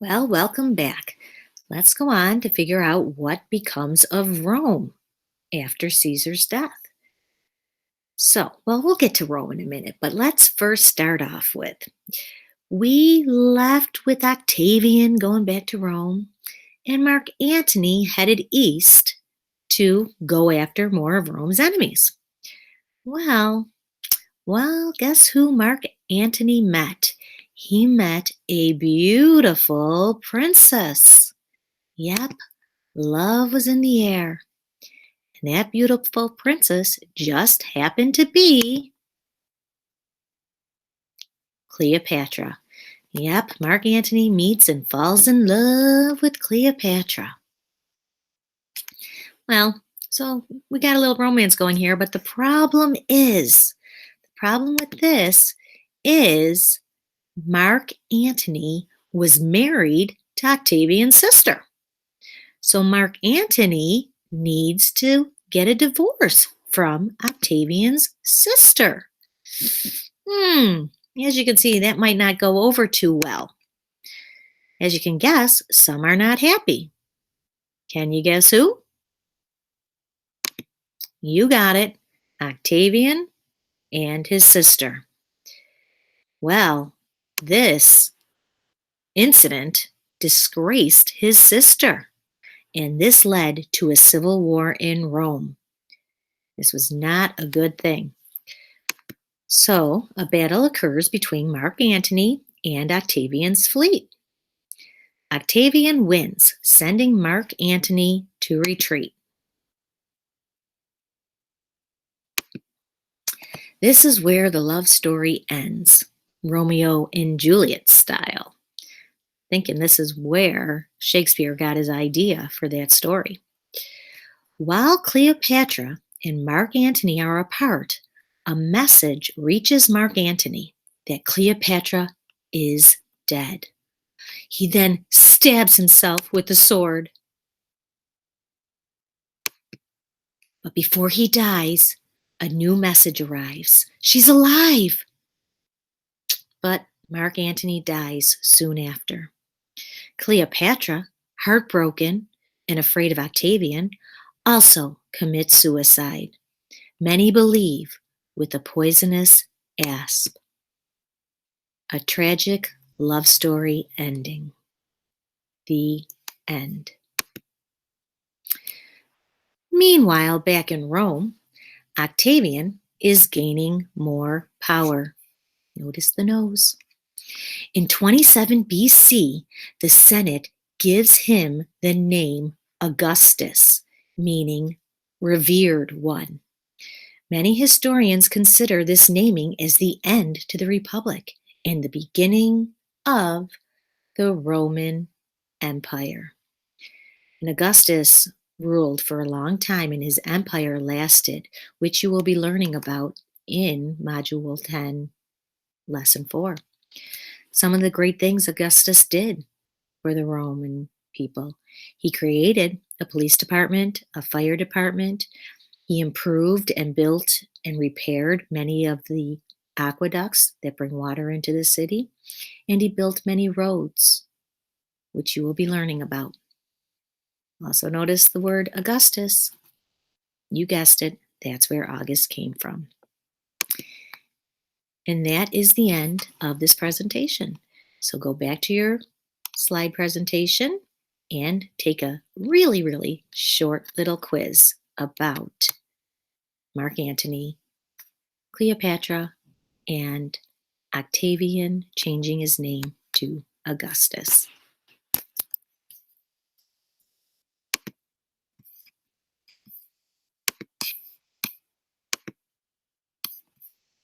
Well, welcome back. Let's go on to figure out what becomes of Rome after Caesar's death. We'll get to Rome in a minute, but let's first start off with we left with Octavian going back to Rome, and Mark Antony headed east to go after more of Rome's enemies. Well, guess who Mark Antony met? He met a beautiful princess. Yep, love was in the air. And that beautiful princess just happened to be Cleopatra. Yep, Mark Antony meets and falls in love with Cleopatra. Well, so we got a little romance going here, but the problem with this is Mark Antony was married to Octavian's sister. So Mark Antony needs to get a divorce from Octavian's sister. As you can see, that might not go over too well. As you can guess, some are not happy. Can you guess who? You got it, Octavian and his sister. Well, this incident disgraced his sister, and this led to a civil war in Rome. This was not a good thing. So, a battle occurs between Mark Antony and Octavian's fleet. Octavian wins, sending Mark Antony to retreat. This is where the love story ends, Romeo and Juliet style. Thinking this is where Shakespeare got his idea for that story. While Cleopatra and Mark Antony are apart, a message reaches Mark Antony that Cleopatra is dead. He then stabs himself with the sword. But before he dies, a new message arrives. She's alive! But Mark Antony dies soon after. Cleopatra, heartbroken and afraid of Octavian, also commits suicide. Many believe with a poisonous asp. A tragic love story ending. The end. Meanwhile, back in Rome, Octavian is gaining more power. Notice the nose. In 27 BC, the Senate gives him the name Augustus, meaning revered one. Many historians consider this naming as the end to the Republic and the beginning of the Roman Empire. And Augustus ruled for a long time, and his empire lasted, which you will be learning about in Module 10, Lesson 4. Some of the great things Augustus did for the Roman people. He created a police department, a fire department. He improved and built and repaired many of the aqueducts that bring water into the city. And he built many roads, which you will be learning about. Also notice the word Augustus. You guessed it, that's where August came from. And that is the end of this presentation. So go back to your slide presentation and take a really, really short little quiz about Mark Antony, Cleopatra, and Octavian changing his name to Augustus.